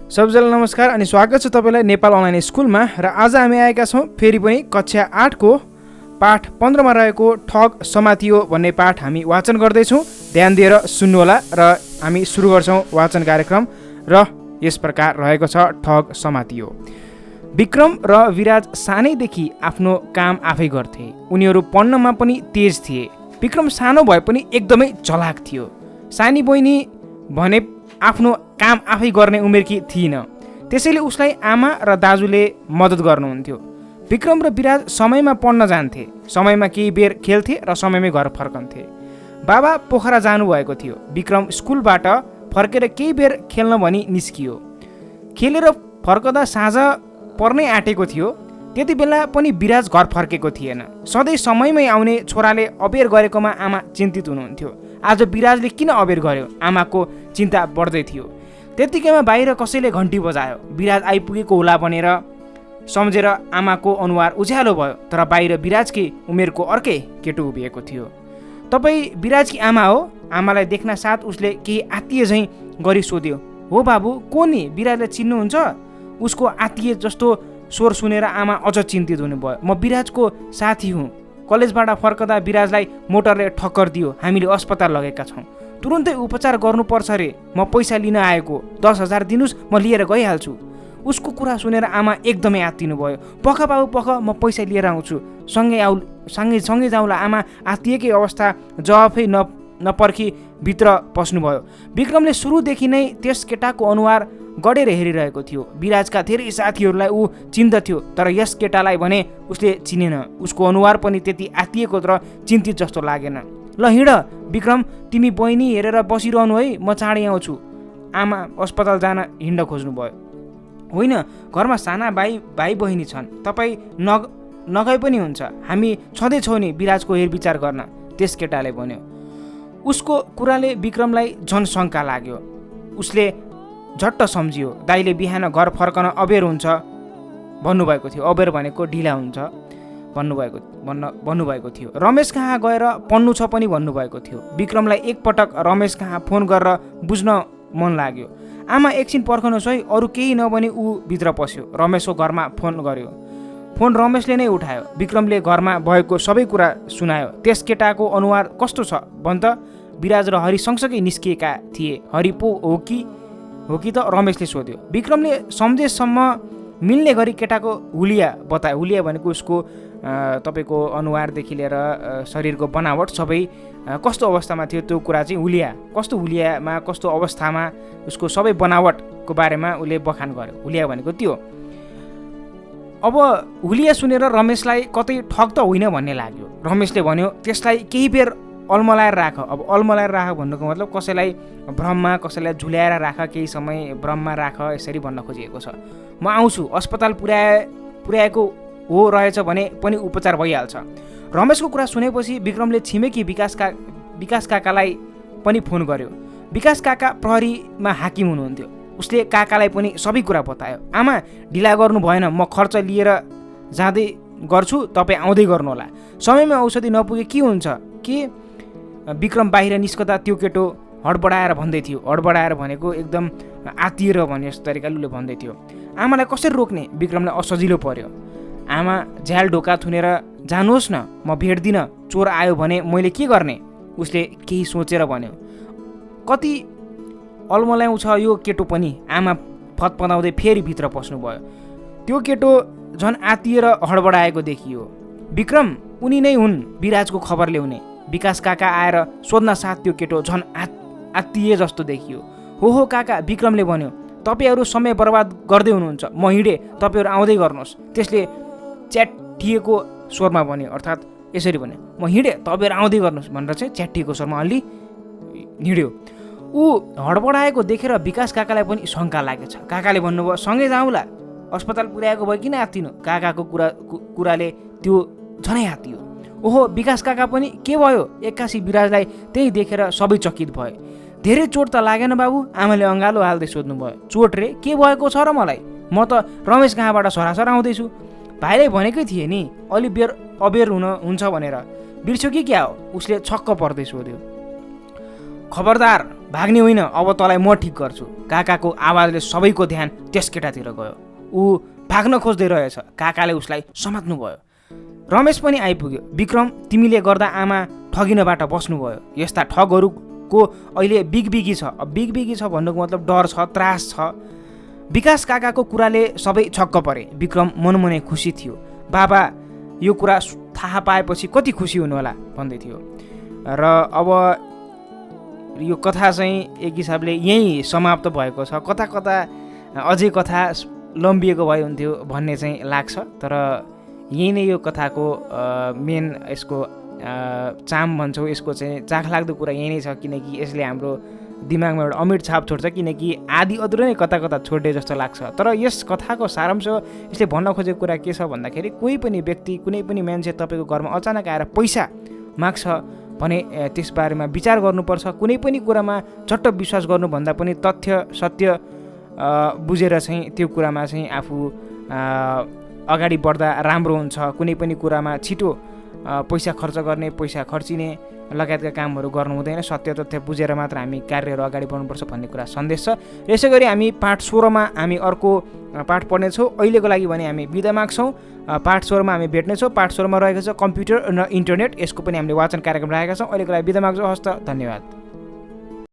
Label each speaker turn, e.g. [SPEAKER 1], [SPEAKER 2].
[SPEAKER 1] सबैजनालाई नमस्कार अनि स्वागत छ तपाईलाई नेपाल अनलाइन स्कुलमा। र आज हामी आएका छौँ फेरि पनि कक्षा 8 को पाठ 15 मा रहेको ठग समातियो भन्ने पाठ हामी वाचन गर्दैछौँ। ध्यान दिएर सुन्नुहोला र हामी सुरु गर्छौँ वाचन कार्यक्रम। र यस प्रकार रहेको छ ठग समातियो। विक्रम र विराज सानैदेखि आफ्नो काम आफै गर्थे। उनीहरू पढ्नमा पनि तेज थिए। विक्रम सानो भए पनि एकदमै चलाक थियो। सानी बहिनी भने आफ्नो काम आफै गर्ने उमेरकी थिइन, त्यसैले उसलाई आमा र दाजुले मद्दत गर्नुहुन्थ्यो। विक्रम र विराज समयमा पढ्न जान्थे, समयमा केही बेर खेल्थे र समयमै घर फर्कन्थे। बाबा पोखरा जानुभएको थियो। विक्रम स्कुलबाट फर्केर केही बेर खेल्न भनी निस्कियो। खेलेर फर्कदा साँझ पर्नै आँटेको थियो। त्यति बेला पनि विराज घर फर्केको थिएन। सधैँ समयमै आउने छोराले अबेर गरेकोमा आमा चिन्तित हुनुहुन्थ्यो। आज विराजले किन अबेर गर्यो, आमाको चिन्ता बढ्दै थियो। त्यतिकैमा बाहिर कसैले घन्टी बजायो। विराज आइपुगेको होला भनेर सम्झेर आमाको अनुहार उज्यालो भयो। तर बाहिर विराजकी उमेरको अर्कै केटो उभिएको थियो। तपाईँ विराजकी आमा हो? आमालाई देख्न साथ उसले केही आत्तीय झैँ गरी सोध्यो। हो बाबु, को नि? विराजलाई चिन्नुहुन्छ? उसको आत्तीय जस्तो स्वर सुनेर आमा अझ चिन्तित हुनुभयो। म विराजको साथी हुँ। कलेजबाट फर्कदा विराजलाई मोटरले ठक्कर दियो। हामीले अस्पताल लगेका छौँ। तुरुन्तै उपचार गर्नुपर्छ रे। म पैसा लिन आएको। 10,000 दिनुहोस्, म लिएर गइहाल्छु। उसको कुरा सुनेर आमा एकदमै आत्तिनु भयो। पख बाबु पख, म पैसा लिएर आउँछु। सँगै जाउँला। आमा आत्तिएकै अवस्था जवाफै नपर्खी भित्र पस्नुभयो। विक्रमले सुरुदेखि नै त्यस केटाको अनुहार गडेर हेरिरहेको थियो। विराजका धेरै साथीहरूलाई ऊ चिन्दथ्यो, तर यस केटालाई भने उसले चिनेन। उसको अनुहार पनि त्यति आत्तिएको र चिन्तित जस्तो लागेन। ल हिँड विक्रम, तिमी बहिनी हेरेर बसिरहनु है, म चाँडै आउँछु। आमा अस्पताल जान हिँड्न खोज्नुभयो। होइन, घरमा साना भाइ बहिनी छन्, तपाईँ नगए पनि हुन्छ। हामी छँदैछौँ नि विराजको हेरविचार गर्न, त्यस केटाले भन्यो। उसको कुराले विक्रमलाई झन् शङ्का लाग्यो। उसले झट्ट सम्झियो, दाइले बिहान घर फर्कन अबेर हुन्छ भन्नुभएको थियो। अबेर भनेको ढिला हुन्छ भन्नुभएको थियो। रमेश कहाँ गएर पढ्नु छ पनि भन्नुभएको थियो। विक्रमलाई एकपटक रमेश कहाँ फोन गरेर बुझ्न मन लाग्यो। आमा एकछिन पर्खनुहोस् है, अरू केही नभनी ऊ भित्र पस्यो। रमेशको घरमा फोन गर्यो। फोन रमेशले नै उठायो। विक्रमले घरमा भएको सबै कुरा सुनायो। त्यस केटाको अनुहार कस्तो छ भन् त? विराज र हरि सँगसँगै निस्किएका थिए। हरि पो हो कि त? रमेशले सोध्यो। विक्रमले सम्झेसम्म मिल्ने गरी केटाको हुलिया बतायो। हुलिया भनेको उसको तपाईँको अनुहारदेखि लिएर शरीरको बनावट सबै कस्तो अवस्थामा थियो त्यो कुरा चाहिँ हुलिया। कस्तो हुलियामा, कस्तो अवस्थामा, उसको सबै बनावटको बारेमा उसले बखान गर्यो। हुलिया भनेको त्यो। अब हुलिया सुनेर रमेशलाई कतै ठग त होइन भन्ने लाग्यो। रमेशले भन्यो, त्यसलाई केही बेर अल्मलाएर राख। अब अल्मलाएर राख भन्नुको मतलब कसैलाई भ्रममा, कसैलाई झुल्याएर राख, केही समय भ्रममा राख, यसरी भन्न खोजिएको छ। म आउँछु। अस्पताल पुर्याएको हो रहेछ भने पनि उपचार भइहाल्छ। रमेशको कुरा सुनेपछि विक्रमले छिमेकी विकास काकालाई पनि फोन गर्यो। विकास काका प्रहरीमा हाकिम हुनुहुन्थ्यो। उसले काकालाई पनि सबै कुरा बतायो। आमा ढिला गर्नु भएन, म खर्च लिएर जाँदै गर्छु, तपाईँ आउँदै गर्नुहोला। समयमा औषधि नपुगे के हुन्छ? के विक्रम बाहिर निस्कदा त्यो केटो हडबडाएर भन्दै थियो। हडबडाएर भनेको एकदम आत्तिएर भन्ने जस्तो तरिकाले उसले भन्दै थियो। आमालाई कसरी रोक्ने? विक्रमलाई असजिलो पर्यो। आमा झ्याल ढोका थुनेर जानुहोस् न, म भेट्दिनँ। चोर आयो भने मैले के गर्ने? उसले केही सोचेर भन्यो। कति अल्मल्याउँछ यो केटो पनि। आमा फतफताउँदै फेरि भित्र पस्नुभयो। त्यो केटो झन् आत्तिएर हडबडाएको देखियो। विक्रम, उनी नै हुन् विराजको खबर ल्याउने। विकास काका आएर सोध्न साथ त्यो केटो झन् आत्तिए जस्तो देखियो। हो काका, विक्रमले भन्यो। तपाईँहरू समय बर्बाद गर्दै हुनुहुन्छ, म हिँडेँ, तपाईँहरू आउँदै गर्नुहोस्। त्यसले च्याटिएको स्वरमा भन्यो, अर्थात् यसरी भन्यो, म हिँडेँ, तपाईँहरू आउँदै गर्नुहोस् भनेर चाहिँ च्याटिएको स्वरमा अलि हिँड्यो। ऊ हडबडाएको देखेर विकास काकालाई पनि शङ्का लागेछ। काकाले भन्नुभयो, सँगै जाउँला। अस्पताल पुर्याएको भयो किन आत्तिनु? काकाको कुराले त्यो झनै आत्तियो। ओहो, विकास काका पनि के भयो? एक्कासी विराजलाई त्यही देखेर सबै चकित भए। धेरै चोट त लागेन बाबु? आमाले अँगालो हाल्दै सोध्नुभयो। चोट रे? के भएको छ र मलाई? म त रमेश कहाँबाट सरासर आउँदैछु। भाइले भनेकै थिए नि अलि अबेर हुन्छ भनेर। बिर्स्यो कि क्या हो? उसले छक्क पर्दै सोध्यो। खबरदार, भाग्ने होइन, अब तँलाई म ठिक गर्छु। काकाको आवाजले सबैको ध्यान त्यस केटातिर गयो। ऊ भाग्न खोज्दै रहेछ। काकाले उसलाई समात्नु भयो। रमेश पनि आइपुग्यो। विक्रम, तिमीले गर्दा आमा ठगिनबाट बस्नुभयो। यस्ता ठगहरूको अहिले बिगबिगी छ। बिगबिगी छ भन्नुको मतलब डर छ, त्रास छ। विकास काकाको कुराले सबै छक्क परे। विक्रम मनमनै खुसी थियो। बाबा यो कुरा थाहा पाएपछि कति खुसी हुनुहोला भन्दै थियो। र अब यो कथा चाहिँ एक हिसाबले यहीँ समाप्त भएको छ। कता कता अझै कथा लम्बिएको भए हुन्थ्यो भन्ने चाहिँ लाग्छ। तर यही नै यो कथाको मेन यसको चाम भन्छौँ, यसको चाहिँ चाखलाग्दो कुरा यही नै छ। किनकि यसले हाम्रो दिमागमा एउटा अमिट छाप छोड्छ। किनकि आदि अधुरो नै कता कता छोड्ने जस्तो लाग्छ। तर यस कथाको सारांश यसले भन्न खोजेको कुरा के छ भन्दाखेरि कोही पनि व्यक्ति, कुनै पनि मान्छे तपाईँको घरमा अचानक आएर पैसा माग्छ भने त्यसबारेमा विचार गर्नुपर्छ। कुनै पनि कुरामा झट्ट विश्वास गर्नुभन्दा पनि तथ्य सत्य बुझेर चाहिँ त्यो कुरामा चाहिँ आफू अगाडि बढ्दा राम्रो हुन्छ। कुनै पनि कुरामा छिटो पैसा खर्च गर्ने, पैसा खर्चिने लगायतका कामहरू गर्नु हुँदैन। सत्य तथ्य बुझेर मात्र हामी कार्यहरू अगाडि बढ्नुपर्छ भन्ने कुरा सन्देश छ। यसै गरी हामी पाठ 16मा हामी अर्को पाठ पढ्नेछौँ। अहिलेको लागि भने हामी बिदा माग्छौँ। पाठ 16मा हामी भेट्नेछौँ। पाठ 16मा रहेको छ कम्प्युटर र इन्टरनेट। यसको पनि हामीले वाचन कार्यक्रम राखेका छौँ। अहिलेको लागि बिदा माग्छौँ। हस्त, धन्यवाद।